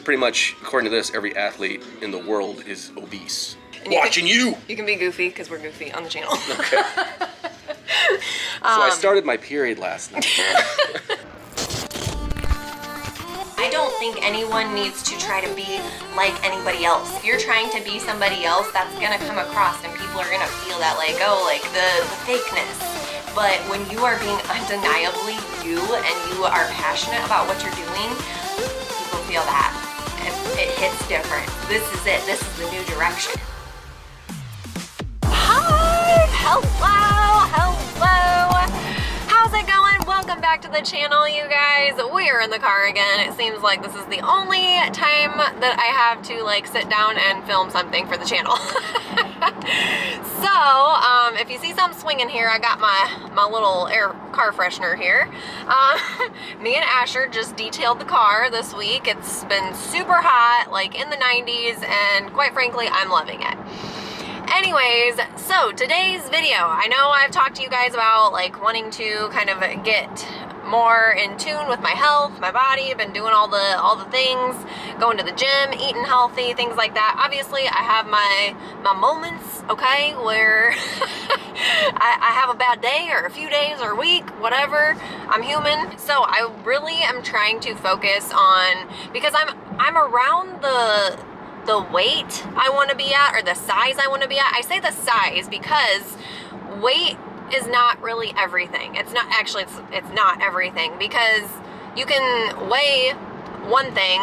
pretty much, according to this, every athlete in the world is obese. And Watching you! You can be goofy, because we're goofy on the channel. Okay. So I started my period last night. I don't think anyone needs to try to be like anybody else. If you're trying to be somebody else, that's gonna come across and people are gonna feel that like, oh, like the fakeness. But when you are being undeniably you and you are passionate about what you're doing, people feel that. It hits different. This is it. This is the new direction. Hi! Hello! How's it going? Welcome back to the channel, you guys. We are in the car again. It seems like this is the only time that I have to like sit down and film something for the channel. So, if you see something swinging here, I got my little car freshener here. Me and Asher just detailed the car this week. It's been super hot, like in the 90s, and quite frankly, I'm loving it. Anyways, so today's video, I know I've talked to you guys about like wanting to kind of get more in tune with my health, my body. I've been doing all the things, going to the gym, eating healthy, things like that. Obviously, I have my moments, okay, where I have a bad day or a few days or a week, whatever. I'm human. So I really am trying to focus on, because I'm around the weight I want to be at, or the size I want to be at. I say the size because weight is not really everything. It's not, actually, it's not everything, because you can weigh one thing,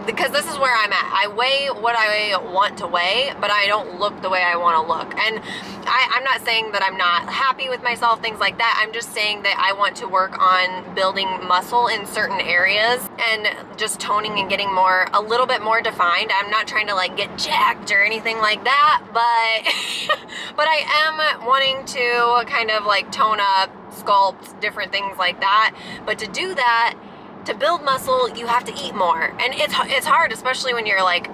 because this is where I'm at. I weigh what I want to weigh, but I don't look the way I want to look. And I'm not saying that I'm not happy with myself, things like that. I'm just saying that I want to work on building muscle in certain areas and just toning and getting a little bit more defined. I'm not trying to like get jacked or anything like that, but I am wanting to kind of like tone up, sculpt, different things like that. But to do that, to build muscle, you have to eat more. And it's hard, especially when you're like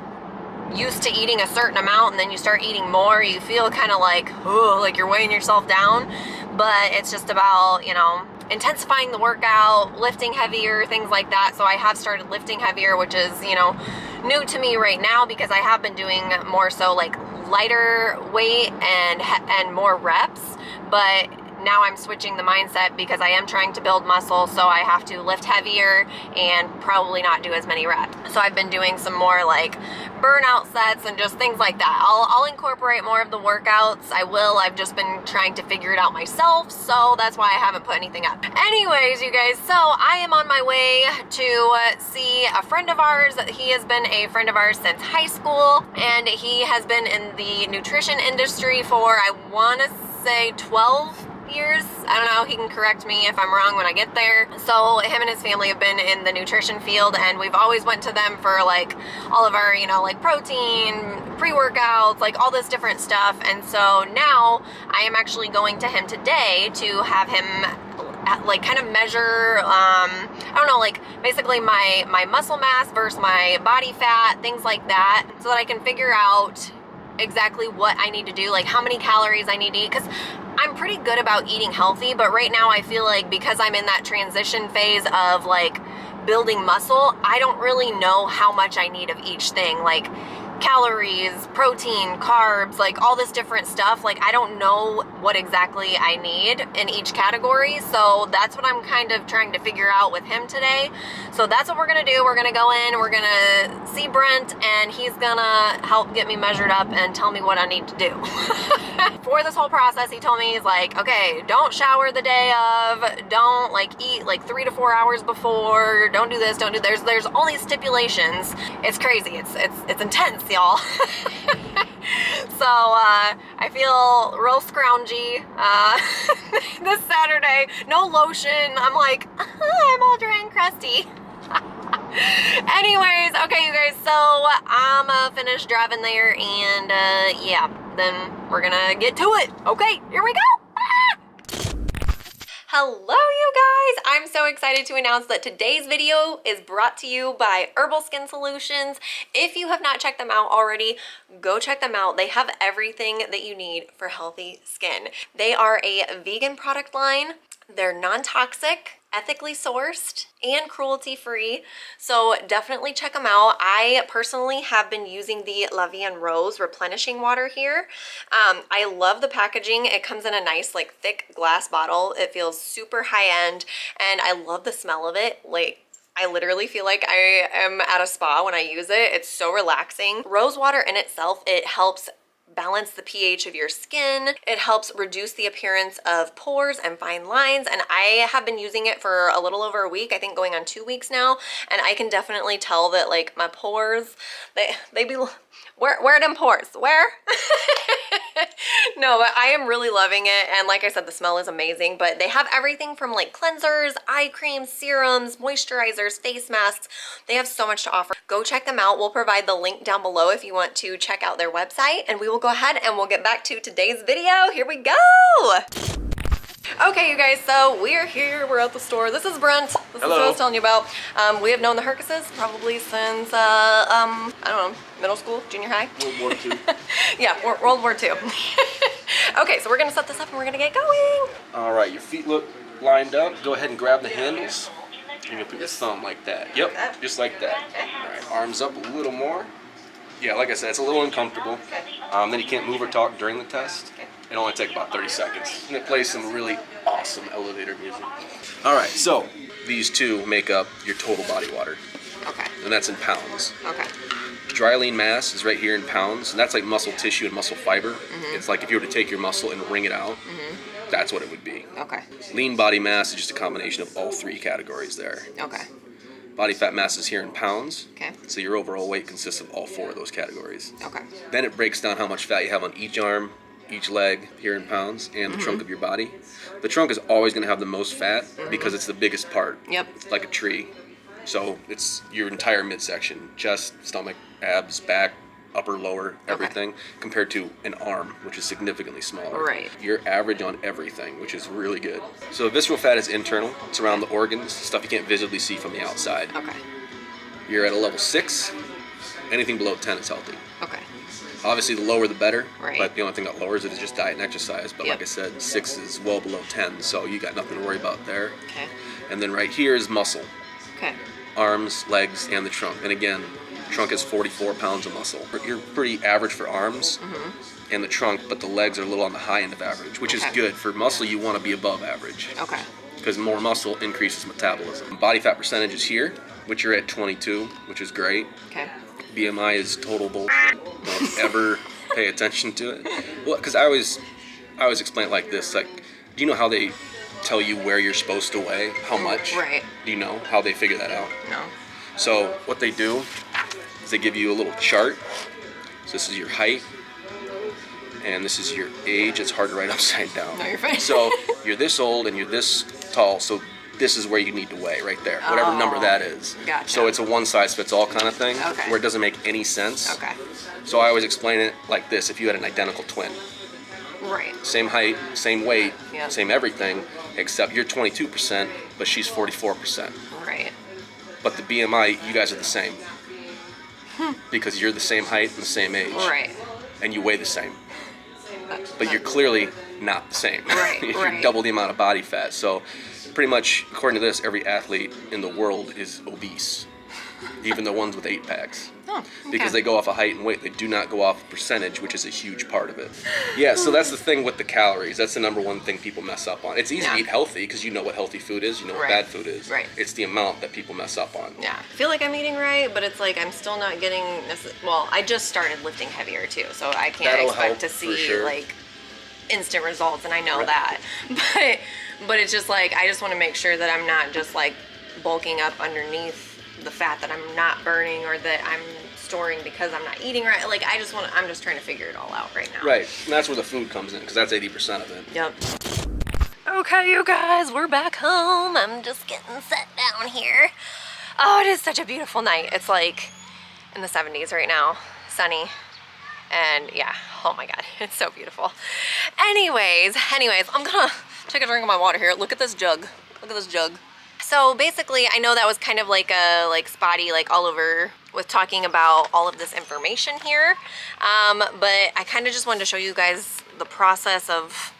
used to eating a certain amount and then you start eating more. You feel kind of like, oh, like you're weighing yourself down. But it's just about, you know, intensifying the workout, lifting heavier, things like that. So I have started lifting heavier, which is, you know, new to me right now, because I have been doing more so like lighter weight and more reps. But now I'm switching the mindset because I am trying to build muscle, so I have to lift heavier and probably not do as many reps. So I've been doing some more like burnout sets and just things like that. I'll incorporate more of the workouts. I will. I've just been trying to figure it out myself, so that's why I haven't put anything up. Anyways, you guys, so I am on my way to see a friend of ours. He has been a friend of ours since high school, and he has been in the nutrition industry for, I want to say 12 years. I don't know, he can correct me if I'm wrong when I get there. So him and his family have been in the nutrition field, and we've always went to them for like all of our, you know, like protein, pre-workouts, like all this different stuff. And so now I am actually going to him today to have him like kind of measure, I don't know, like basically my muscle mass versus my body fat, things like that, so that I can figure out exactly what I need to do, like how many calories I need to eat, because I'm pretty good about eating healthy, but right now I feel like because I'm in that transition phase of like building muscle, I don't really know how much I need of each thing, like calories, protein, carbs, like all this different stuff. Like I don't know what exactly I need in each category, so that's what I'm kind of trying to figure out with him today. So that's what we're gonna do. We're gonna go in, we're gonna see Brent, and he's gonna help get me measured up and tell me what I need to do. For this whole process, he told me, he's like, okay, don't shower the day of, don't like eat like 3 to 4 hours before, don't do this, don't do, there's all these stipulations. It's crazy, it's intense, y'all. So I feel real scroungy this Saturday. No lotion. I'm like, I'm all dry and crusty. Anyways, okay, you guys, so I'm finished driving there, and yeah, then we're gonna get to it. Okay, here we go. Hello, you guys! I'm so excited to announce that today's video is brought to you by Herbal Skin Solutions. If you have not checked them out already, go check them out. They have everything that you need for healthy skin. They are a vegan product line. They're non-toxic, ethically sourced and cruelty-free, so definitely check them out. I personally have been using the La Vie en Rose replenishing water here. I love the packaging. It comes in a nice like thick glass bottle. It feels super high-end, and I love the smell of it. Like, I literally feel like I am at a spa when I use it. It's so relaxing. Rose water in itself, it helps balance the pH of your skin. It helps reduce the appearance of pores and fine lines, and I have been using it for a little over a week, I think going on 2 weeks now, and I can definitely tell that like my pores, they be, where are them pores? Where? No, but I am really loving it, and like I said, the smell is amazing. But they have everything from like cleansers, eye creams, serums, moisturizers, face masks. They have so much to offer. Go check them out. We'll provide the link down below if you want to check out their website, and we will go ahead and we'll get back to today's video. Here we go. Okay, you guys, so we're here. We're at the store. This is Brent. This is what I was telling you about. We have known the Hercuses probably since, I don't know, middle school, junior high? World War II. Yeah, World War II. Okay, so we're going to set this up and we're going to get going. All right, your feet look lined up. Go ahead and grab the handles. You're going to put your thumb like that. Yep, just like that. All right, arms up a little more. Yeah, like I said, it's a little uncomfortable. Then you can't move or talk during the test. It only takes about 30 seconds. And it plays some really awesome elevator music. All right, so these two make up your total body water. Okay. And that's in pounds. Okay. Dry lean mass is right here in pounds, and that's like muscle tissue and muscle fiber. It's like if you were to take your muscle and wring it out, that's what it would be. Okay. Lean body mass is just a combination of all three categories there. Okay. Body fat mass is here in pounds. Okay. So your overall weight consists of all four of those categories. Okay. Then it breaks down how much fat you have on each arm, each leg here in pounds, and the trunk of your body. The trunk is always going to have the most fat because it's the biggest part. Yep. It's like a tree. So it's your entire midsection, chest, stomach, abs, back, upper, lower, everything, compared to an arm, which is significantly smaller. Right. You're average on everything, which is really good. So visceral fat is internal. It's around the organs, stuff you can't visibly see from the outside. Okay. You're at a level 6. Anything below 10 is healthy. Okay. Obviously, the lower the better, Right. but the only thing that lowers it is just diet and exercise. But Yep. like I said, 6 is well below 10, so you got nothing to worry about there. Okay. And then right here is muscle. Okay. Arms, legs, and the trunk. And again, trunk is 44 pounds of muscle. You're pretty average for arms and the trunk, but the legs are a little on the high end of average, which is Okay. good. For muscle, you want to be above average Okay. because more muscle increases metabolism. Body fat percentage is here, which you're at 22, which is great. Okay. BMI is total bullshit. Don't ever pay attention to it. Well, because I always explain it like this. Like, do you know how they tell you where you're supposed to weigh? How much? Right. Do you know how they figure that out? No. So what they do is they give you a little chart. So this is your height, and this is your age. It's hard to write upside down. No, you're fine. So you're this old and you're this tall, so this is where you need to weigh right there, whatever number that is. Gotcha. So it's a one-size-fits-all kind of thing, Okay. where it doesn't make any sense. Okay. So I always explain it like this: if you had an identical twin, Right. same height, same weight, Yeah. same everything, except you're 22%, but she's 44%. Right. But the BMI, you guys are the same. Because you're the same height and the same age. Right. And you weigh the same. But you're clearly not the same. Right, You're right. double the amount of body fat. So pretty much, according to this, every athlete in the world is obese. Even the ones with 8-packs. Oh, okay. Because they go off of height and weight. They do not go off percentage, which is a huge part of it. Yeah, so that's the thing with the calories. That's the number one thing people mess up on. It's easy Yeah. to eat healthy because you know what healthy food is, you know what Right. bad food is. Right. It's the amount that people mess up on. Yeah, I feel like I'm eating right, but it's like I'm still not getting well, I just started lifting heavier too, so I can't That'll expect help, to for see sure. like instant results, and I know Right. that. But it's just like I just want to make sure that I'm not just like bulking up underneath the fat that I'm not burning or that I'm storing because I'm not eating right. Like I'm just trying to figure it all out right now. Right, and that's where the food comes in, because that's 80% of it. Yep. Okay, you guys, we're back home. I'm just getting set down here. Oh, it is such a beautiful night. It's like in the 70s right now, sunny. And yeah, oh my God, it's so beautiful. Anyways, I'm gonna take a drink of my water here. Look at this jug. Look at this jug. So basically, I know that was kind of like a spotty, like all over with talking about all of this information here. But I kind of just wanted to show you guys the process of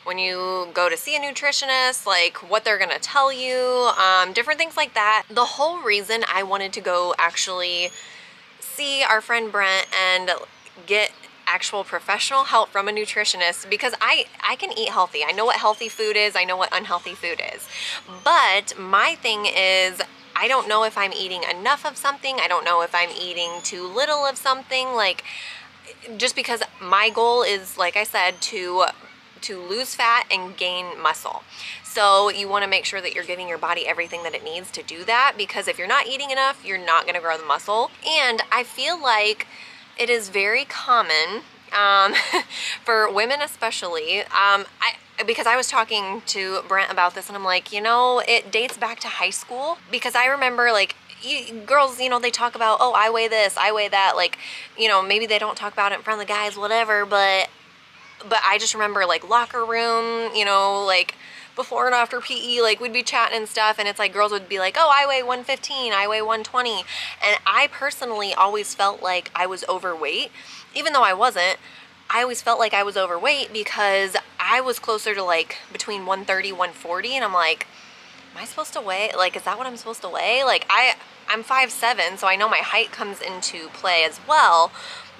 when you go to see a nutritionist, like what they're gonna tell you, different things like that. The whole reason I wanted to go actually see our friend Brent and get actual professional help from a nutritionist, because I can eat healthy. I know what healthy food is, I know what unhealthy food is. But my thing is, I don't know if I'm eating enough of something. I don't know if I'm eating too little of something. Like, just because my goal is, like I said, to lose fat and gain muscle. So you want to make sure that you're giving your body everything that it needs to do that, because if you're not eating enough, you're not going to grow the muscle. And I feel like it is very common for women especially. Because I was talking to Brent about this, and I'm like, you know, it dates back to high school, because I remember, like, girls, you know, they talk about, oh, I weigh this, I weigh that, like, you know, maybe they don't talk about it in front of the guys, whatever, but I just remember, like, locker room, you know, like, before and after PE, like, we'd be chatting and stuff, and it's like girls would be like, oh, I weigh 115, I weigh 120, and I personally always felt like I was overweight, even though I wasn't. I always felt like I was overweight because I was closer to, like, between 130, 140, and I'm like, am I supposed to weigh, like, is that what I'm supposed to weigh? Like, I'm 5'7", so I know my height comes into play as well,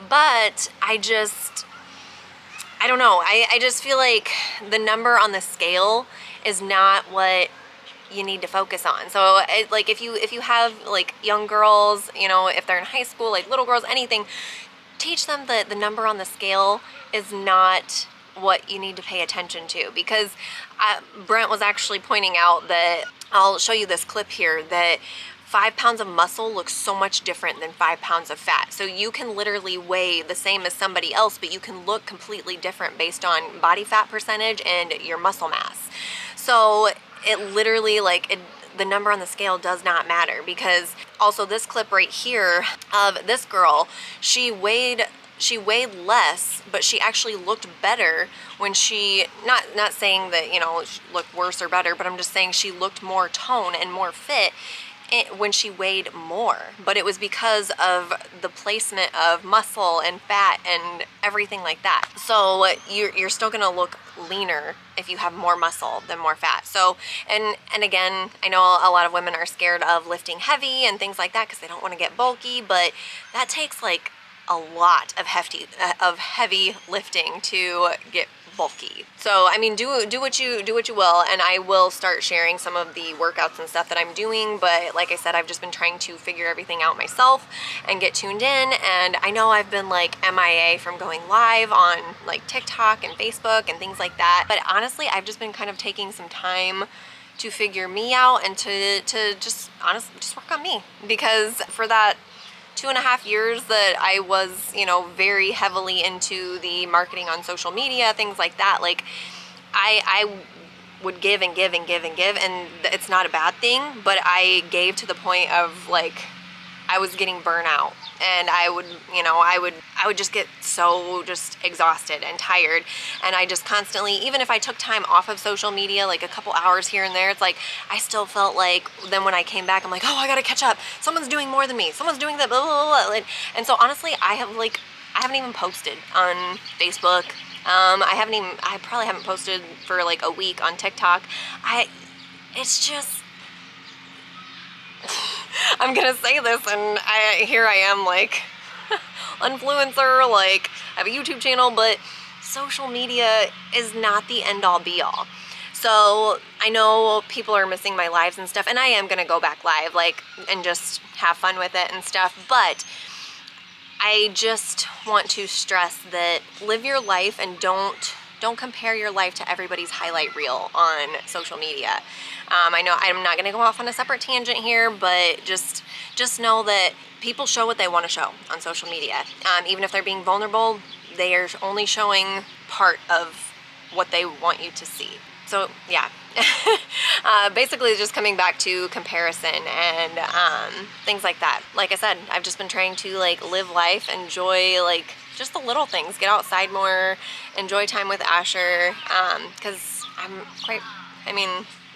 but I don't know. I just feel like the number on the scale is not what you need to focus on. So like if you have like young girls, you know, if they're in high school, like little girls, anything, teach them that the number on the scale is not what you need to pay attention to, because Brent was actually pointing out that, I'll show you this clip here, that 5 pounds of muscle looks so much different than 5 pounds of fat. So you can literally weigh the same as somebody else, but you can look completely different based on body fat percentage and your muscle mass. So it literally, like, the number on the scale does not matter. Because also this clip right here of this girl, she weighed less, but she actually looked better when she, not saying that, you know, she looked worse or better, but I'm just saying she looked more toned and more fit when she weighed more. But it was because of the placement of muscle and fat and everything like that. So you're still gonna look leaner if you have more muscle than more fat. So, and again, I know a lot of women are scared of lifting heavy and things like that because they don't want to get bulky, but that takes like a lot of heavy lifting to get bulky. So I mean, do what you will, and I will start sharing some of the workouts and stuff that I'm doing. But like I said, I've just been trying to figure everything out myself and get tuned in. And I know I've been like MIA from going live on like TikTok and Facebook and things like that, but honestly I've just been kind of taking some time to figure me out and to just honestly just work on me, because for that 2.5 years that I was, you know, very heavily into the marketing on social media, things like that, like I would give and give and give and give, and it's not a bad thing, but I gave to the point of like I was getting burnout, and I would, you know, I would just get so just exhausted and tired, and I just constantly, even if I took time off of social media, like a couple hours here and there, it's like I still felt like then when I came back, I'm like, oh, I gotta catch up. Someone's doing more than me. Someone's doing that, blah, blah, blah. And so honestly, I haven't even posted on Facebook. I probably haven't posted for like a week on TikTok. It's just, I'm gonna say this, and here I am like Unfluencer, like I have a YouTube channel, but social media is not the end all be all. So I know people are missing my lives and stuff, and I am gonna go back live, like, and just have fun with it and stuff, but I just want to stress that live your life and don't compare your life to everybody's highlight reel on social media. I know I'm not gonna go off on a separate tangent here, but just know that people show what they want to show on social media. Even if they're being vulnerable, they are only showing part of what they want you to see. So yeah, basically just coming back to comparison and things like that. Like I said, I've just been trying to like live life, enjoy like just the little things, get outside more, enjoy time with Asher, because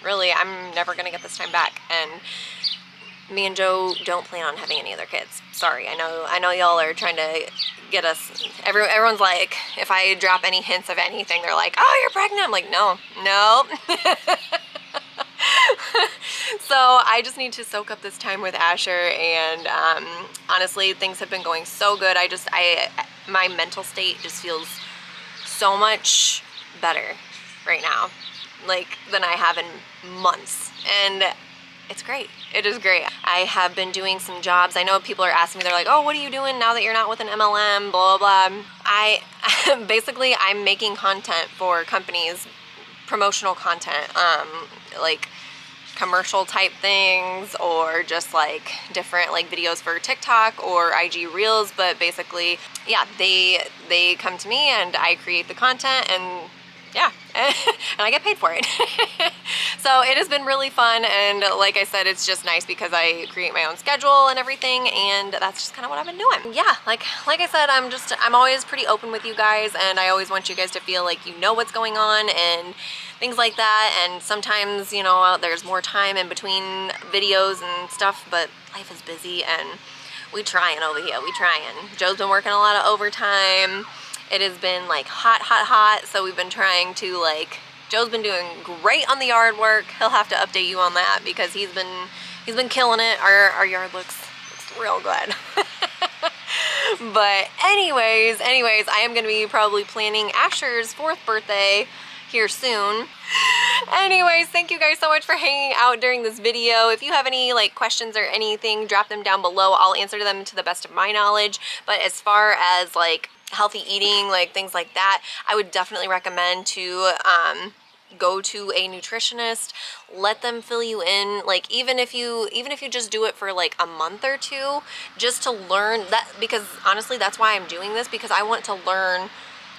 really, I'm never gonna get this time back, and me and Joe don't plan on having any other kids. Sorry, I know y'all are trying to get us everyone's like, if I drop any hints of anything, they're like, oh, you're pregnant. I'm like, no. So I just need to soak up this time with Asher, and honestly, things have been going so good. My mental state just feels so much better right now, like, than I have in months, and it's great. It is great. I have been doing some jobs. I know people are asking me, they're like, oh, what are you doing now that you're not with an MLM, blah, blah, blah. Basically, I'm making content for companies, promotional content, like commercial type things, or just like different like videos for TikTok or IG Reels. But basically, yeah, they come to me and I create the content, and yeah, and I get paid for it. So it has been really fun, and like I said, it's just nice because I create my own schedule and everything, and that's just kind of what I've been doing. Yeah, like I said, I'm always pretty open with you guys, and I always want you guys to feel like you know what's going on and things like that. And sometimes, you know, there's more time in between videos and stuff, but life is busy, and we trying over here. We trying. Joe's been working a lot of overtime. It has been like hot, so we've been trying to, like, Joe's been doing great on the yard work. He'll have to update you on that because he's been killing it. Our yard looks real good. But anyways, I am gonna be probably planning Asher's 4th birthday here soon. Anyways, thank you guys so much for hanging out during this video. If you have any like questions or anything, drop them down below. I'll answer them to the best of my knowledge. But as far as like healthy eating, like things like that, I would definitely recommend to go to a nutritionist. Let them fill you in, like even if you just do it for like a month or two, just to learn that, because honestly that's why I'm doing this, because I want to learn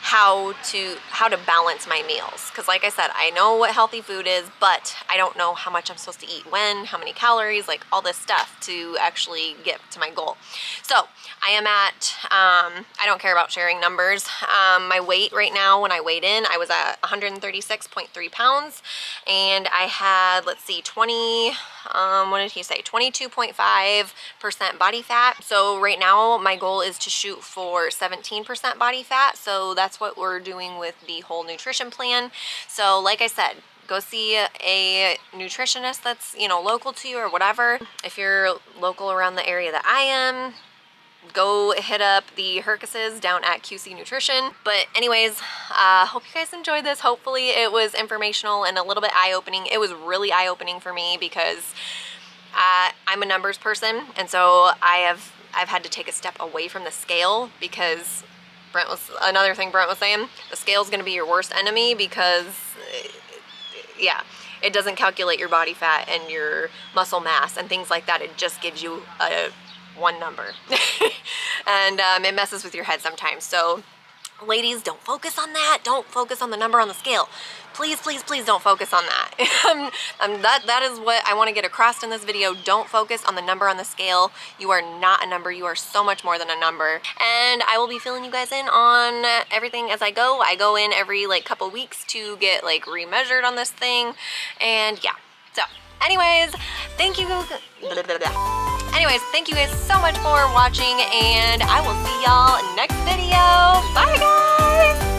how to balance my meals. Because like I said, I know what healthy food is, but I don't know how much I'm supposed to eat when, how many calories, like all this stuff to actually get to my goal. So I am at, I don't care about sharing numbers. My weight right now, when I weighed in, I was at 136.3 pounds, and I had, let's see, what did he say? 22.5% body fat. So right now my goal is to shoot for 17% body fat. So that's what we're doing with the whole nutrition plan. So like I said, go see a nutritionist that's, you know, local to you or whatever. If you're local around the area that I am, go hit up the Hercuses down at QC Nutrition. But anyways, hope you guys enjoyed this. Hopefully it was informational and a little bit eye-opening. It was really eye-opening for me because I'm a numbers person, and so I've had to take a step away from the scale, because another thing Brent was saying, the scale is going to be your worst enemy, because yeah, it doesn't calculate your body fat and your muscle mass and things like that. It just gives you one number. And it messes with your head sometimes. So ladies, don't focus on that. Don't focus on the number on the scale. Please, please, please don't focus on that. That is what I want to get across in this video. Don't focus on the number on the scale. You are not a number. You are so much more than a number. And I will be filling you guys in on everything as I go. I go in every like couple weeks to get like remeasured on this thing. And yeah, so anyways, thank you. Anyways, thank you guys so much for watching, and I will see y'all next video. Bye guys!